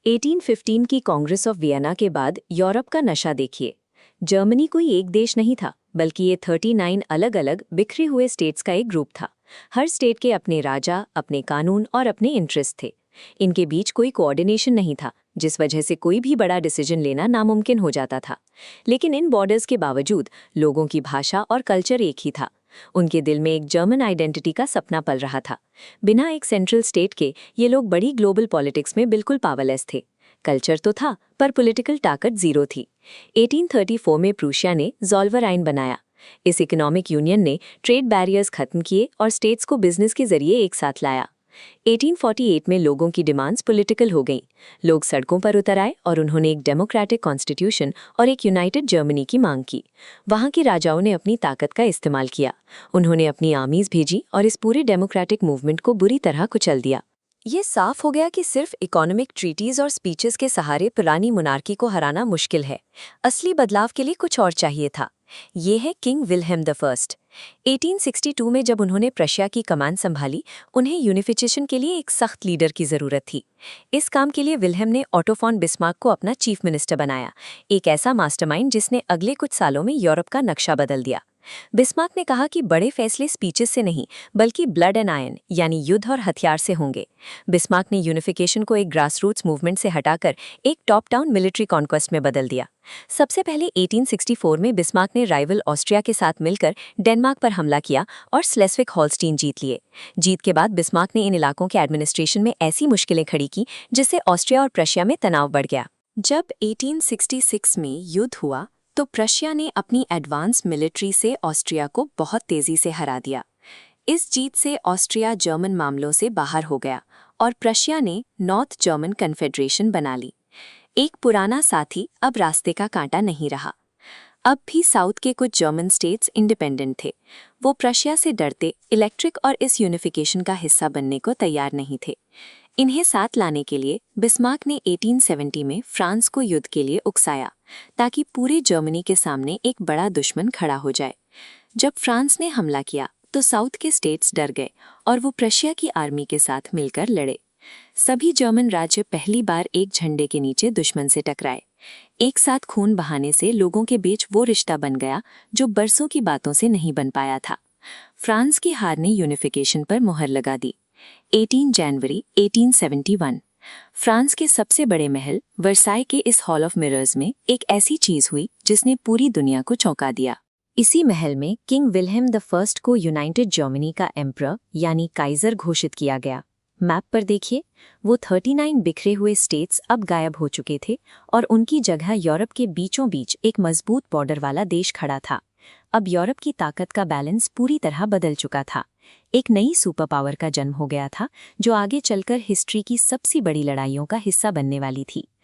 1815 की Congress of Vienna के बाद यूरोप का नशा देखिए। जर्मनी कोई एक देश नहीं था, बल्कि ये 39 अलग अलग बिखरे हुए स्टेट्स का एक ग्रुप था। हर स्टेट के अपने राजा, अपने कानून और अपने इंटरेस्ट थे। इनके बीच कोई कोऑर्डिनेशन नहीं था, जिस वजह से कोई भी बड़ा डिसीजन लेना नामुमकिन हो जाता था। लेकिन इन बॉर्डर्स के बावजूद लोगों की भाषा और कल्चर एक ही था। उनके दिल में एक जर्मन आइडेंटिटी का सपना पल रहा था। बिना एक सेंट्रल स्टेट के ये लोग बड़ी ग्लोबल पॉलिटिक्स में बिल्कुल पावरलेस थे। कल्चर तो था, पर पॉलिटिकल ताकत जीरो थी। 1834 में प्रूशिया ने ज़ॉल्वर आइन बनाया। इस इकोनॉमिक यूनियन ने ट्रेड बैरियर्स खत्म किए और स्टेट्स को बिजनेस के जरिए एक साथ लाया। 1848 में लोगों की डिमांड्स पॉलिटिकल हो गईं। लोग सड़कों पर उतर आए और उन्होंने एक डेमोक्रेटिक कॉन्स्टिट्यूशन और एक यूनाइटेड जर्मनी की मांग की। वहाँ के राजाओं ने अपनी ताकत का इस्तेमाल किया। उन्होंने अपनी आर्मीज भेजी और इस पूरे डेमोक्रेटिक मूवमेंट को बुरी तरह कुचल दिया। ये साफ हो गया कि सिर्फ इकोनॉमिक ट्रीटीज और स्पीचेस के सहारे पुरानी मोनार्की को हराना मुश्किल है। असली बदलाव के लिए कुछ और चाहिए था। ये है किंग विल्हेम द फर्स्ट। 1862 में जब उन्होंने प्रशिया की कमान संभाली, उन्हें यूनिफिकेशन के लिए एक सख्त लीडर की जरूरत थी। इस काम के लिए विल्हेम ने ओटो फॉन बिस्मार्क को अपना चीफ मिनिस्टर बनाया, एक ऐसा मास्टरमाइंड जिसने अगले कुछ सालों में यूरोप का नक्शा बदल दिया। बिस्मार्क ने कहा कि बड़े फैसले स्पीचेस से नहीं, बल्कि ब्लड एंड आयरन यानी युद्ध और हथियार से होंगे। बिस्मार्क ने यूनिफिकेशन को एक ग्रासरूट्स मूवमेंट से हटाकर एक टॉप डाउन मिलिट्री कॉन्क्वेस्ट में बदल दिया। सबसे पहले 1864 में बिस्मार्क ने राइवल ऑस्ट्रिया के साथ मिलकर डेनमार्क पर हमला किया और स्लेस्विग होल्स्टीन जीत लिए। जीत के बाद बिस्मार्क ने इन इलाकों के एडमिनिस्ट्रेशन में ऐसी मुश्किलें खड़ी की जिससे ऑस्ट्रिया और प्रशिया में तनाव बढ़ गया। जब 1866 में युद्ध हुआ तो प्रशिया ने अपनी एडवांस मिलिट्री से ऑस्ट्रिया को बहुत तेजी से हरा दिया। इस जीत से ऑस्ट्रिया जर्मन मामलों से बाहर हो गया और प्रशिया ने नॉर्थ जर्मन कन्फेडरेशन बना ली। एक पुराना साथी अब रास्ते का कांटा नहीं रहा। अब भी साउथ के कुछ जर्मन स्टेट्स इंडिपेंडेंट थे। वो प्रशिया से डरते इलेक्ट्रिक और इस यूनिफिकेशन का हिस्सा बनने को तैयार नहीं थे। इन्हें साथ लाने के लिए बिस्मार्क ने 1870 में फ्रांस को युद्ध के लिए उकसाया, ताकि पूरे जर्मनी के सामने एक बड़ा दुश्मन खड़ा हो जाए। जब फ्रांस ने हमला किया तो साउथ के स्टेट्स डर गए और वो प्रशिया की आर्मी के साथ मिलकर लड़े। सभी जर्मन राज्य पहली बार एक झंडे के नीचे दुश्मन से टकराए। एक साथ खून बहाने से लोगों के बीच वो रिश्ता बन गया जो बरसों की बातों से नहीं बन पाया था। फ्रांस की हार ने यूनिफिकेशन पर मुहर लगा दी। 18 जनवरी 1871 फ्रांस के सबसे बड़े महल वर्साई के इस हॉल ऑफ मिरर्स में एक ऐसी चीज हुई जिसने पूरी दुनिया को चौंका दिया। इसी महल में किंग विल्हेम द फर्स्ट को यूनाइटेड जर्मनी का एम्परर यानी काइजर घोषित किया गया। मैप पर देखिए, वो 39 बिखरे हुए स्टेट्स अब गायब हो चुके थे और उनकी जगह यूरोप के बीचों बीच एक मजबूत बॉर्डर वाला देश खड़ा था। अब यूरोप की ताकत का बैलेंस पूरी तरह बदल चुका था। एक नई सुपर पावर का जन्म हो गया था, जो आगे चलकर हिस्ट्री की सबसे बड़ी लड़ाइयों का हिस्सा बनने वाली थी।